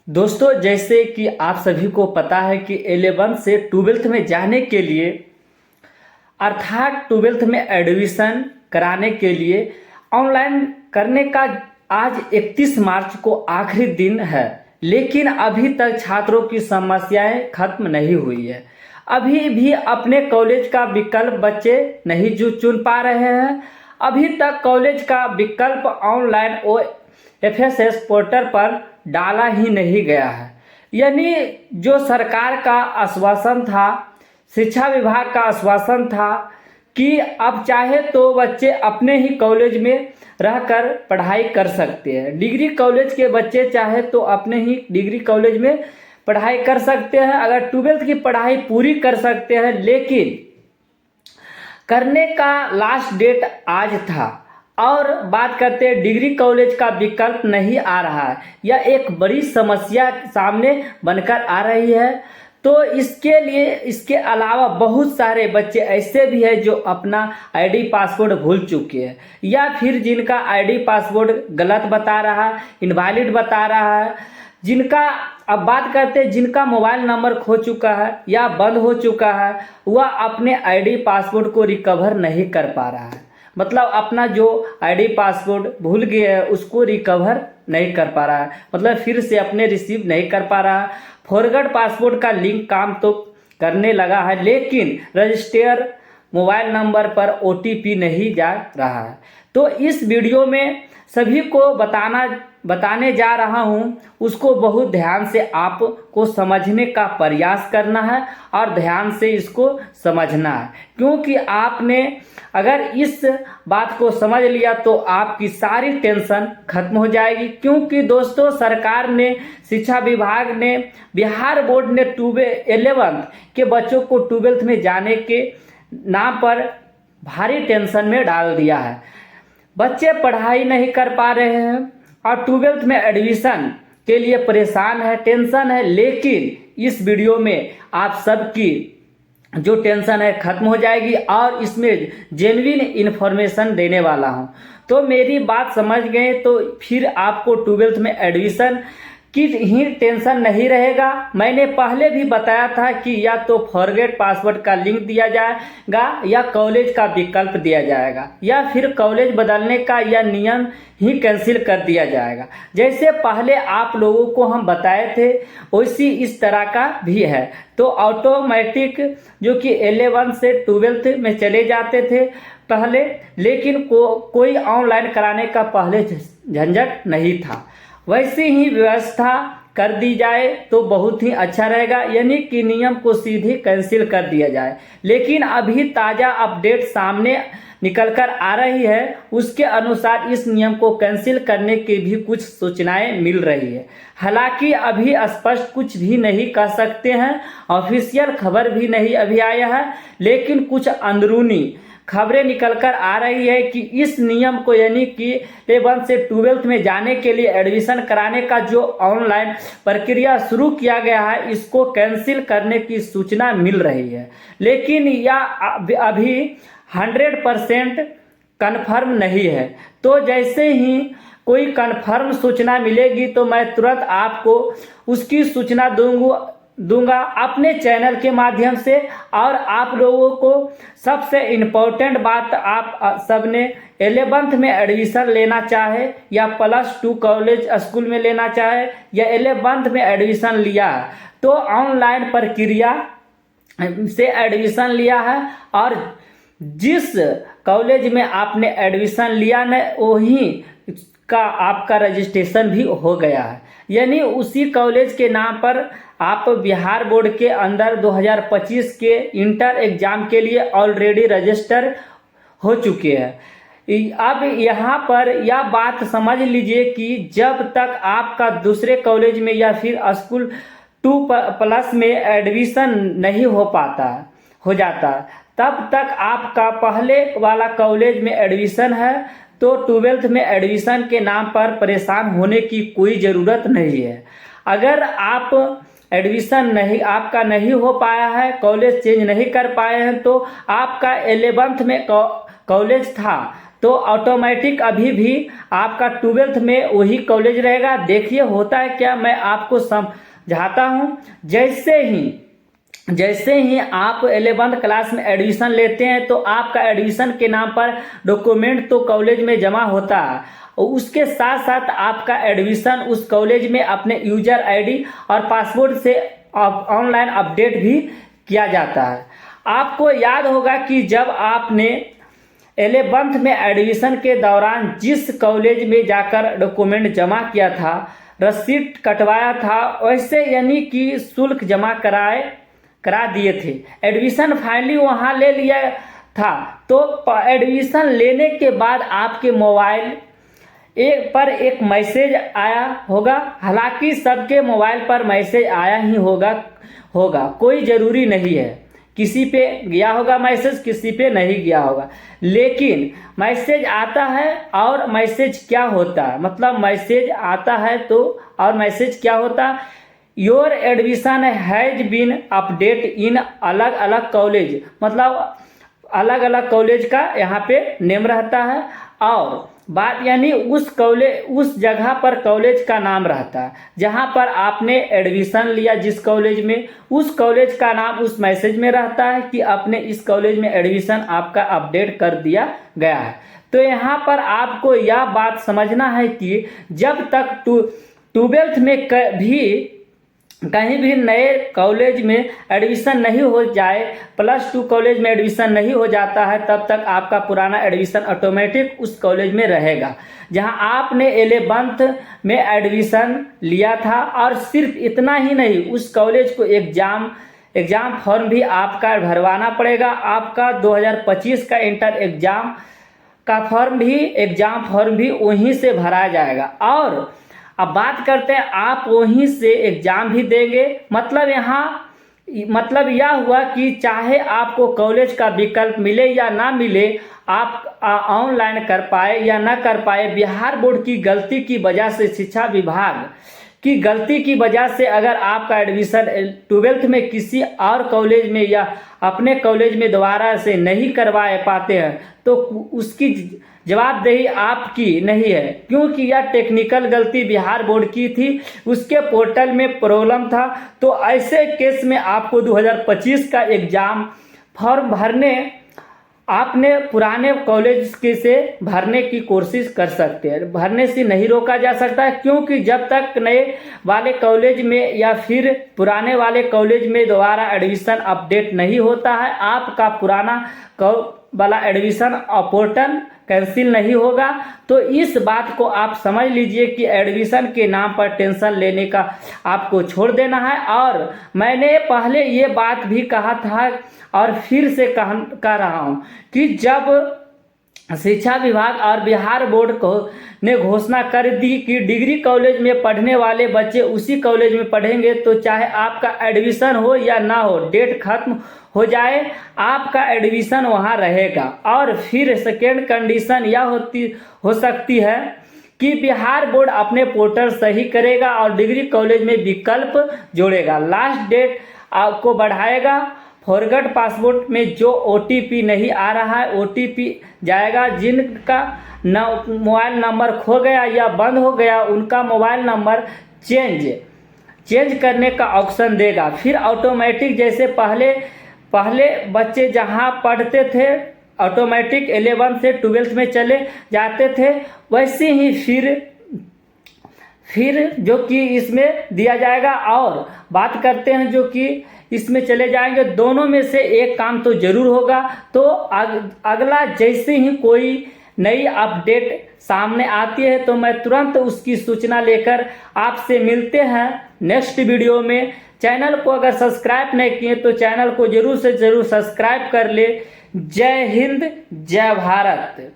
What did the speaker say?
दोस्तों, जैसे कि आप सभी को पता है कि 11th से 12th में जाने के लिए अर्थात 12th में एडमिशन कराने के लिए ऑनलाइन करने का आज 31 मार्च को आखिरी दिन है। लेकिन अभी तक छात्रों की समस्याएं खत्म नहीं हुई है। अभी भी अपने कॉलेज का विकल्प बच्चे नहीं जो चुन पा रहे हैं। अभी तक कॉलेज का विकल्प ऑनलाइन FSS पोर्टल पर डाला ही नहीं गया है। यानी जो सरकार का आश्वासन था, शिक्षा विभाग का आश्वासन था कि अब चाहे तो बच्चे अपने ही कॉलेज में रहकर पढ़ाई कर सकते हैं। डिग्री कॉलेज के बच्चे चाहे तो अपने ही डिग्री कॉलेज में पढ़ाई कर सकते हैं, अगर 12th की पढ़ाई पूरी कर सकते हैं। लेकिन करने का लास्ट डेट आज था और बात करते हैं डिग्री कॉलेज का विकल्प नहीं आ रहा है। यह एक बड़ी समस्या सामने बनकर आ रही है। तो इसके लिए इसके अलावा बहुत सारे बच्चे ऐसे भी हैं जो अपना आईडी पासवर्ड भूल चुके हैं, या फिर जिनका आईडी पासवर्ड गलत बता रहा है, इनवैलिड बता रहा है। जिनका अब बात करते हैं जिनका मोबाइल नंबर खो चुका है या बंद हो चुका है, वह अपने आईडी पासवर्ड को रिकवर नहीं कर पा रहा है। मतलब अपना जो आईडी पासवर्ड भूल गया है उसको रिकवर नहीं कर पा रहा है, मतलब फिर से अपने रिसीव नहीं कर पा रहा है। फॉरगॉट पासवर्ड का लिंक काम तो करने लगा है, लेकिन रजिस्टर मोबाइल नंबर पर OTP नहीं जा रहा है। तो इस वीडियो में सभी को बताने जा रहा हूँ, उसको बहुत ध्यान से आपको समझने का प्रयास करना है और ध्यान से इसको समझना है। क्योंकि आपने अगर इस बात को समझ लिया तो आपकी सारी टेंशन खत्म हो जाएगी। क्योंकि दोस्तों, सरकार ने, शिक्षा विभाग ने, बिहार बोर्ड ने 11th के बच्चों को 12th में जाने के नाम पर भारी टेंशन में डाल दिया है। बच्चे पढ़ाई नहीं कर पा रहे हैं और 12th में एडमिशन के लिए परेशान है, टेंशन है। लेकिन इस वीडियो में आप सबकी जो टेंशन है खत्म हो जाएगी और इसमें जेन्युइन इन्फॉर्मेशन देने वाला हूं। तो मेरी बात समझ गए तो फिर आपको 12th में एडमिशन की ही टेंशन नहीं रहेगा। मैंने पहले भी बताया था कि या तो फॉरगेट पासवर्ड का लिंक दिया जाएगा या कॉलेज का विकल्प दिया जाएगा या फिर कॉलेज बदलने का यह नियम ही कैंसिल कर दिया जाएगा। जैसे पहले आप लोगों को हम बताए थे वैसी इस तरह का भी है। तो ऑटोमेटिक जो कि 11 से 12th में चले जाते थे पहले, लेकिन कोई ऑनलाइन कराने का पहले झंझट नहीं था। वैसे ही व्यवस्था कर दी जाए तो बहुत ही अच्छा रहेगा, यानी कि नियम को सीधे कैंसिल कर दिया जाए। लेकिन अभी ताज़ा अपडेट सामने निकल कर आ रही है, उसके अनुसार इस नियम को कैंसिल करने की भी कुछ सूचनाएं मिल रही है। हालांकि अभी स्पष्ट कुछ भी नहीं कह सकते हैं, ऑफिशियल खबर भी नहीं अभी आया है, लेकिन कुछ अंदरूनी खबरें निकलकर आ रही है कि इस नियम को, यानी कि 11 से 12th में जाने के लिए एडमिशन कराने का जो ऑनलाइन प्रक्रिया शुरू किया गया है, इसको कैंसिल करने की सूचना मिल रही है। लेकिन यह अभी 100% कन्फर्म नहीं है। तो जैसे ही कोई कन्फर्म सूचना मिलेगी तो मैं तुरंत आपको उसकी सूचना दूंगा अपने चैनल के माध्यम से। और आप लोगों को सबसे इम्पोर्टेंट बात, आप सबने 11th में एडमिशन लेना चाहे या +2 कॉलेज स्कूल में लेना चाहे या 11th में एडमिशन लिया है तो ऑनलाइन प्रक्रिया से एडमिशन लिया है और जिस कॉलेज में आपने एडमिशन लिया न वहीं का आपका रजिस्ट्रेशन भी हो गया है। यानी उसी कॉलेज के नाम पर आप बिहार बोर्ड के अंदर 2025 के इंटर एग्जाम के लिए ऑलरेडी रजिस्टर हो चुके हैं। अब यहाँ पर यह बात समझ लीजिए कि जब तक आपका दूसरे कॉलेज में या फिर स्कूल 2+ में एडमिशन नहीं हो जाता, तब तक आपका पहले वाला कॉलेज में एडमिशन है तो 12th में एडमिशन के नाम पर परेशान होने की कोई ज़रूरत नहीं है। अगर आप एडमिशन आपका नहीं हो पाया है, कॉलेज चेंज नहीं कर पाए हैं, तो आपका 11th में कॉलेज था तो ऑटोमेटिक अभी भी आपका 12th में वही कॉलेज रहेगा। देखिए होता है क्या, मैं आपको समझाता हूँ। जैसे ही आप 11th क्लास में एडमिशन लेते हैं तो आपका एडमिशन के नाम पर डॉक्यूमेंट तो कॉलेज में जमा होता है, और उसके साथ साथ आपका एडमिशन उस कॉलेज में अपने यूजर आईडी और पासवर्ड से ऑनलाइन अपडेट भी किया जाता है। आपको याद होगा कि जब आपने 11th में एडमिशन के दौरान जिस कॉलेज में जाकर डॉक्यूमेंट जमा किया था, रसीद कटवाया था, वैसे यानी कि शुल्क जमा करा दिए थे, एडमिशन फाइनली वहाँ ले लिया था, तो एडमिशन लेने के बाद आपके मोबाइल पर एक मैसेज आया होगा। हालांकि सबके मोबाइल पर मैसेज आया ही होगा, कोई ज़रूरी नहीं है, किसी पे गया होगा मैसेज, किसी पे नहीं गया होगा, लेकिन मैसेज आता है। और मैसेज क्या होता है, मतलब मैसेज आता है तो और मैसेज क्या होता है, your admission has been update in अलग अलग कॉलेज, मतलब अलग अलग कॉलेज का यहाँ पे नेम रहता है, और बात यानी उस जगह पर कॉलेज का नाम रहता है जहाँ पर आपने एडमिशन लिया। जिस कॉलेज में, उस कॉलेज का नाम उस मैसेज में रहता है कि आपने इस कॉलेज में एडमिशन आपका अपडेट कर दिया गया है। तो यहाँ पर आपको यह बात समझना है कि जब तक 12th में कहीं भी नए कॉलेज में एडमिशन नहीं हो जाए, +2 कॉलेज में एडमिशन नहीं हो जाता है, तब तक आपका पुराना एडमिशन ऑटोमेटिक उस कॉलेज में रहेगा जहां आपने 11th में एडमिशन लिया था। और सिर्फ इतना ही नहीं, उस कॉलेज को एग्ज़ाम फॉर्म भी आपका भरवाना पड़ेगा। आपका 2025 का इंटर एग्ज़ाम का एग्ज़ाम फॉर्म भी वहीं से भरा जाएगा। और अब बात करते हैं, आप वहीं से एग्ज़ाम भी देंगे, मतलब यह हुआ कि चाहे आपको कॉलेज का विकल्प मिले या ना मिले, आप ऑनलाइन कर पाए या ना कर पाए, बिहार बोर्ड की गलती की वजह से, शिक्षा विभाग की गलती की वजह से अगर आपका एडमिशन 12th में किसी और कॉलेज में या अपने कॉलेज में दोबारा से नहीं करवाए पाते हैं, तो उसकी जवाबदेही आपकी नहीं है, क्योंकि यह टेक्निकल गलती बिहार बोर्ड की थी, उसके पोर्टल में प्रॉब्लम था। तो ऐसे केस में आपको 2025 का एग्ज़ाम फॉर्म आपने पुराने कॉलेज से भरने की कोशिश कर सकते हैं, भरने से नहीं रोका जा सकता है, क्योंकि जब तक नए वाले कॉलेज में या फिर पुराने वाले कॉलेज में दोबारा एडमिशन अपडेट नहीं होता है, आपका पुराना वाला एडमिशन पोर्टल कैंसिल नहीं होगा। तो इस बात को आप समझ लीजिए कि एडमिशन के नाम पर टेंशन लेने का आपको छोड़ देना है। और मैंने पहले ये बात भी कहा था और फिर से कह रहा हूँ कि जब शिक्षा विभाग और बिहार बोर्ड ने घोषणा कर दी कि डिग्री कॉलेज में पढ़ने वाले बच्चे उसी कॉलेज में पढ़ेंगे, तो चाहे आपका एडमिशन हो या ना हो, डेट खत्म हो जाए, आपका एडमिशन वहाँ रहेगा। और फिर सेकेंड कंडीशन यह हो सकती है कि बिहार बोर्ड अपने पोर्टल सही करेगा और डिग्री कॉलेज में विकल्प जोड़ेगा, लास्ट डेट आपको बढ़ाएगा। फॉरगेट पासवर्ड में जो OTP नहीं आ रहा है, OTP जाएगा। जिनका मोबाइल नंबर खो गया या बंद हो गया, उनका मोबाइल नंबर चेंज करने का ऑप्शन देगा। फिर ऑटोमेटिक, जैसे पहले बच्चे जहां पढ़ते थे ऑटोमेटिक 11 से 12th में चले जाते थे, वैसे ही फिर जो कि इसमें दिया जाएगा। और बात करते हैं जो कि इसमें चले जाएंगे, दोनों में से एक काम तो जरूर होगा। तो अगला जैसे ही कोई नई अपडेट सामने आती है तो मैं तुरंत उसकी सूचना लेकर आपसे मिलते हैं नेक्स्ट वीडियो में। चैनल को अगर सब्सक्राइब नहीं किए तो चैनल को जरूर से जरूर सब्सक्राइब कर ले। जय हिंद, जय भारत।